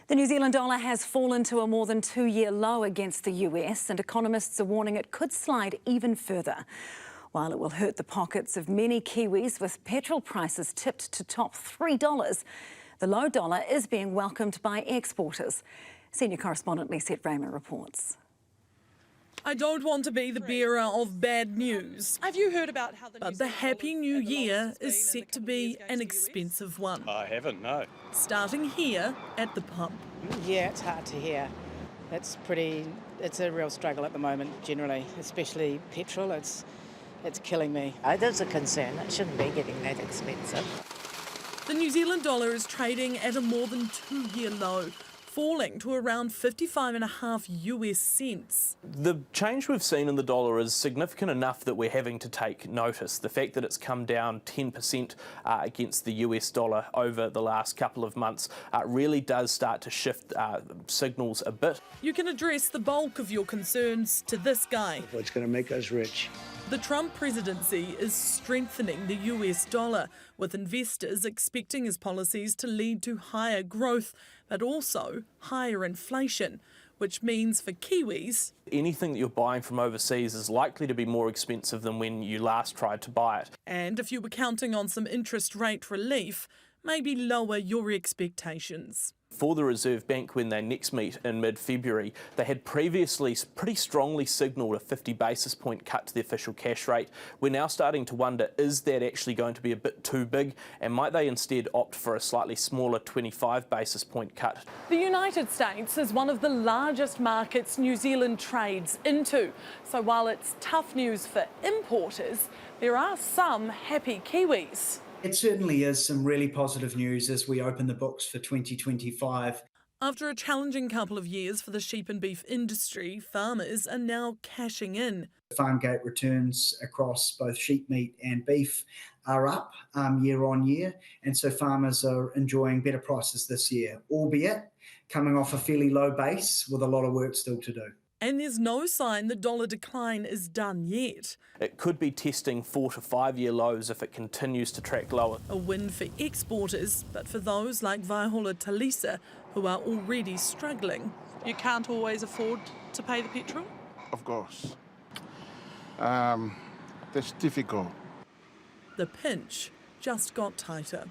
The New Zealand dollar has fallen to a more than 2-year low against the US, and economists are warning it could slide even further. While it will hurt the pockets of many Kiwis with petrol prices tipped to top $3, the low dollar is being welcomed by exporters. Senior correspondent Lisette Raymer reports. I don't want to be the bearer of bad news. Have you heard about how But the Happy New Year is set to be an expensive one. I haven't, no. Starting here at the pump. Yeah, it's hard to hear. It's a real struggle at the moment generally, especially petrol. It's killing me. It is a concern. It shouldn't be getting that expensive. The New Zealand dollar is trading at a more than 2-year low, falling to around 55.5 US cents. The change we've seen in the dollar is significant enough that we're having to take notice. The fact that it's come down 10% against the US dollar over the last couple of months really does start to shift signals a bit. You can address the bulk of your concerns to this guy. What's going to make us rich? The Trump presidency is strengthening the US dollar, with investors expecting his policies to lead to higher growth, but also higher inflation, which means for Kiwis, anything that you're buying from overseas is likely to be more expensive than when you last tried to buy it. And if you were counting on some interest rate relief, maybe lower your expectations. For the Reserve Bank, when they next meet in mid-February, they had previously pretty strongly signalled a 50 basis point cut to the official cash rate. We're now starting to wonder, is that actually going to be a bit too big, and might they instead opt for a slightly smaller 25 basis point cut? The United States is one of the largest markets New Zealand trades into. So while it's tough news for importers, there are some happy Kiwis. It certainly is some really positive news as we open the books for 2025. After a challenging couple of years for the sheep and beef industry, farmers are now cashing in. Farmgate returns across both sheep meat and beef are up year on year, and so farmers are enjoying better prices this year, albeit coming off a fairly low base with a lot of work still to do. And there's no sign the dollar decline is done yet. It could be testing 4 to 5 year lows if it continues to track lower. A win for exporters, but for those like Vaihola Talisa, who are already struggling. You can't always afford to pay the petrol? Of course. That's difficult. The pinch just got tighter.